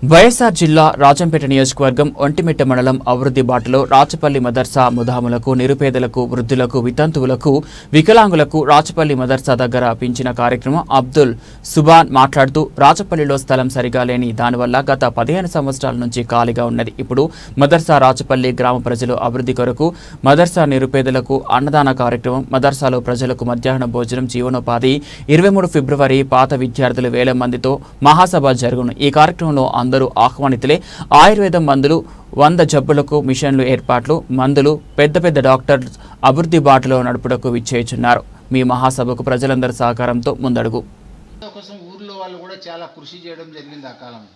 వైఎస్ఆర్ జిల్లా రాజంపేట నియోజకవర్గం ఒంటిమిట్ట మండలం అభివృద్ధి బాటలో రాచపల్లి మదర్సా ముధాములకు, నిరుపేదలకు, వృద్ధులకు, వితంతువులకు, వికలాంగులకు రాచపల్లి మదర్సా దగ్గర పింఛన కార్యక్రమం అబ్దుల్ సుబాన్ మాట్లాడుతూ రాచపల్లిలో స్థలం సరిగా లేని దానివల్ల గత 15 సంవత్సరాల నుంచి ఖాళీగా ఉన్నది. ఇప్పుడు మదర్సా రాచపల్లి గ్రామ ప్రజలు అభివృద్ధి కొరకు మదర్సా నిరుపేదలకు అన్నదాన కార్యక్రమం, మదర్సాలో ప్రజలకు మధ్యాహ్న భోజనం, జీవనోపాధి 23 ఫిబ్రవరి పాత విద్యార్థులు 1000 మందితో మహాసభ జరుగును. ఈ కార్యక్రమంలో అందరూ ఆహ్వానితులే. ఆయుర్వేదం మందులు, 100 జబ్బులకు మిషన్లు ఏర్పాట్లు, మందులు, పెద్ద పెద్ద డాక్టర్ అభివృద్ధి బాటలో నడుపుటకు విచ్చేయుచున్నారు. మీ మహాసభకు ప్రజలందరి సహకారంతో ముందడుగు. కోసం ఊర్లో వాళ్ళు కూడా చాలా కృషి చేయడం జరిగింది. ఆ కాలంలో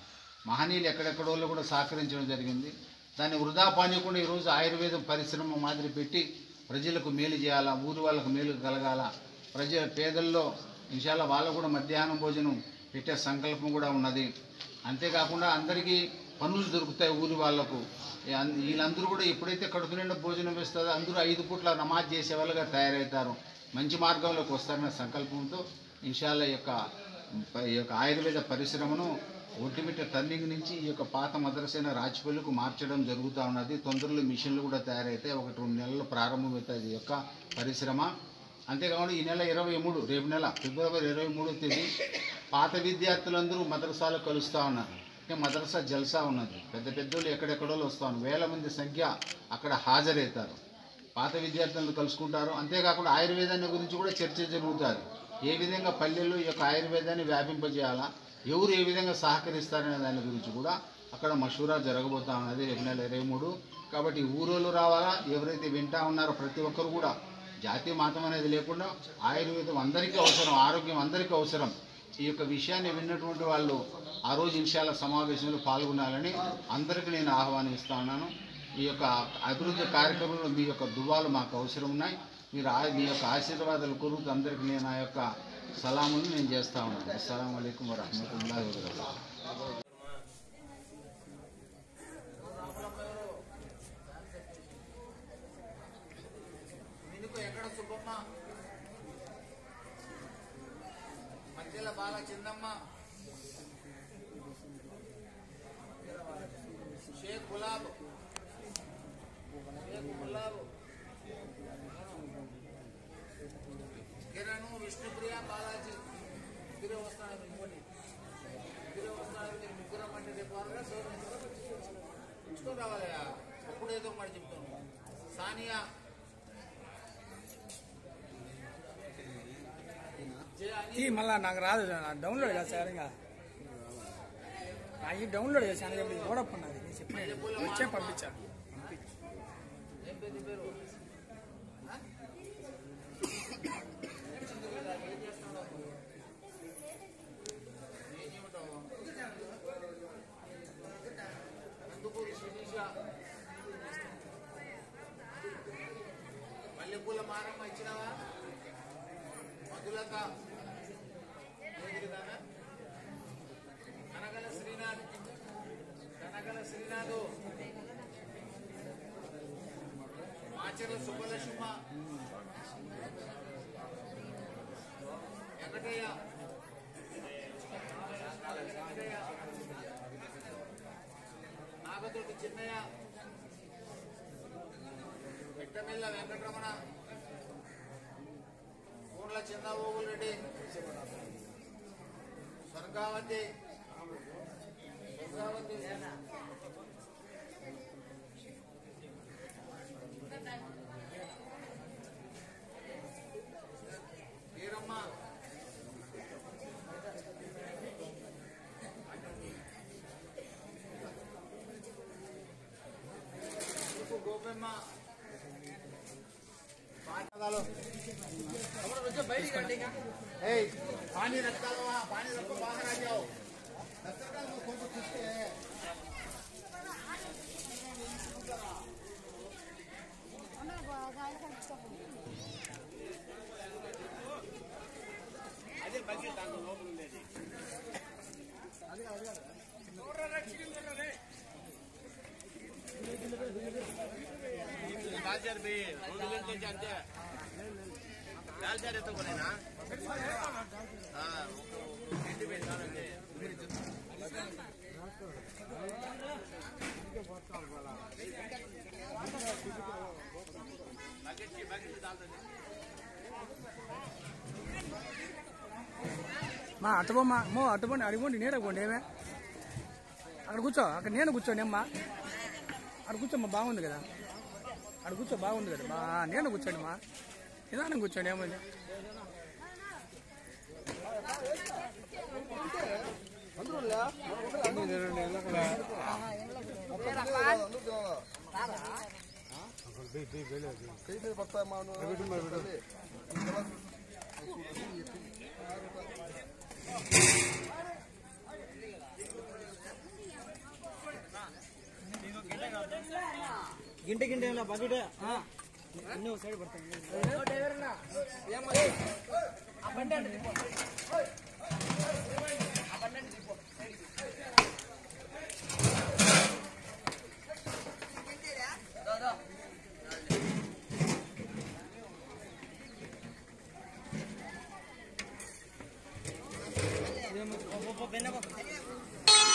మహనీయులు ఎక్కడెక్కడో కూడా సహకరించడం జరిగింది. దాన్ని వృధా పానీయకుండా ఈరోజు ఆయుర్వేదం పరిశ్రమ మాదిరి పెట్టి ప్రజలకు మేలు చేయాలా, ఊరి వాళ్ళకు మేలు కలగాల, పేదల్లో ఇన్షాల్లా వాళ్ళు కూడా మధ్యాహ్నం భోజనం పెట్టే సంకల్పం కూడా ఉన్నది. అంతేకాకుండా అందరికీ పనులు దొరుకుతాయి. ఊరి వాళ్లకు వీళ్ళందరూ కూడా ఎప్పుడైతే కడుపు నిండా భోజనం వేస్తుందో అందరూ 5 పూట్ల నమాజ్ చేసే వాళ్ళుగా తయారవుతారు, మంచి మార్గంలోకి వస్తారన్న సంకల్పంతో ఇన్షాల్లా ఈ యొక్క ఆయుర్వేద పరిశ్రమను ఒంటిమిట్ట టర్నింగ్ నుంచి ఈ యొక్క పాత మదరసైన రాచపల్లికి మార్చడం జరుగుతూ ఉన్నది. తొందరలో మిషన్లు కూడా తయారైతే 1-2 నెలలు ప్రారంభమవుతుంది ఈ యొక్క పరిశ్రమ. అంతేకాకుండా ఈ నెల 23, రేపు నెల ఫిబ్రవరి 23వ తేదీ పాత విద్యార్థులందరూ మదరసాలో కలుస్తూ ఉన్నారు. మదరసా జల్సా ఉన్నది. పెద్ద పెద్దోళ్ళు ఎక్కడెక్కడో వస్తూ ఉన్నారు. 1000 మంది సంఖ్య అక్కడ హాజరవుతారు. పాత విద్యార్థులను కలుసుకుంటారు. అంతేకాకుండా ఆయుర్వేదాన్ని గురించి కూడా చర్చ జరుగుతుంది. ఏ విధంగా పల్లెల్లో ఈ యొక్క ఆయుర్వేదాన్ని వ్యాపింపజేయాలా, ఎవరు ఏ విధంగా సహకరిస్తారనే దాని గురించి కూడా అక్కడ మషూరా జరగబోతా ఉన్నది రేపు నెల 23. కాబట్టి ఊరోళ్ళు రావాలా, ఎవరైతే వింటా ఉన్నారో ప్రతి ఒక్కరు కూడా జాతి మతం అనేది లేకుండా ఆయుర్వేదం అందరికీ అవసరం, ఆరోగ్యం అందరికీ అవసరం. ఈ యొక్క విషయాన్ని విన్నటువంటి వాళ్ళు ఆ రోజు ఇన్షాల్లా సమావేశంలో పాల్గొనాలని అందరికీ నేను ఆహ్వానిస్తూ ఉన్నాను. ఈ యొక్క అభివృద్ధి కార్యక్రమంలో మీ యొక్క దువాలు మాకు అవసరం ఉన్నాయి. మీరు మీ యొక్క ఆశీర్వాదాలు కోరుతూ అందరికీ నేను ఆ యొక్క సలామును నేను చేస్తూ ఉన్నాను. అస్సలాము అలైకుం వరహ్మతుల్లాహి వబరకాతుహు. మధ్యలో బాగా చిన్నమ్మ, షేక్ గులాబ్, కిరణ్, విష్ణుప్రియ, బాలాజీ ముగ్గురే వస్తున్నారు. మీరు ముగ్గురు అంటే రేపు ఇచ్చుకొని రావాలి. అప్పుడు ఏదో మాట చెప్తాను. సానియా, మళ్ళా నాకు రాదు, డౌన్లోడ్ కదా సార్. ఇంకా నాకు డౌన్లోడ్ చేశాను, ఓడప్ ఉన్నది వచ్చే పంపించాను. మల్లెపూల మారమ్మ ఇచ్చినావా? మధులత, కనగల శ్రీనాథ్, మాచర్ల సుబ్బలక్ష్మ, వెంకటయ్య, నాగతోటి చిన్నయ్య, పిట్టమిల్ల వెంకటరమణ, పూర్ల చంద్రబాబు రెడ్డి, స్వర్గావతి, వీరమ్మ, గోపెమ్మ, पानी रखता लो, वहाँ पानी रखो, बाहर आ जाओ. అదే బకెట్ దాంట్లో లోపల ఉండేది. बाजार भी रोड लेते जाते हैं लाल जा रहे तो बोले ना हाँ మా అట్టుబొమ్మ మో అట్టుబండి అడిగోండి నేడకోండి ఏమే అక్కడ కూర్చో అక్కడ నేను కూర్చోండి అమ్మా అక్కడ కూర్చోమ్మా బాగుంది కదా అక్కడ కూర్చో బాగుంది కదా మా నేను కూర్చోండి మా నిదానం కూర్చోండి ఏమైంది గింట గింట బకెట్ అన్నీ ఒక సైడ్ పడతాయి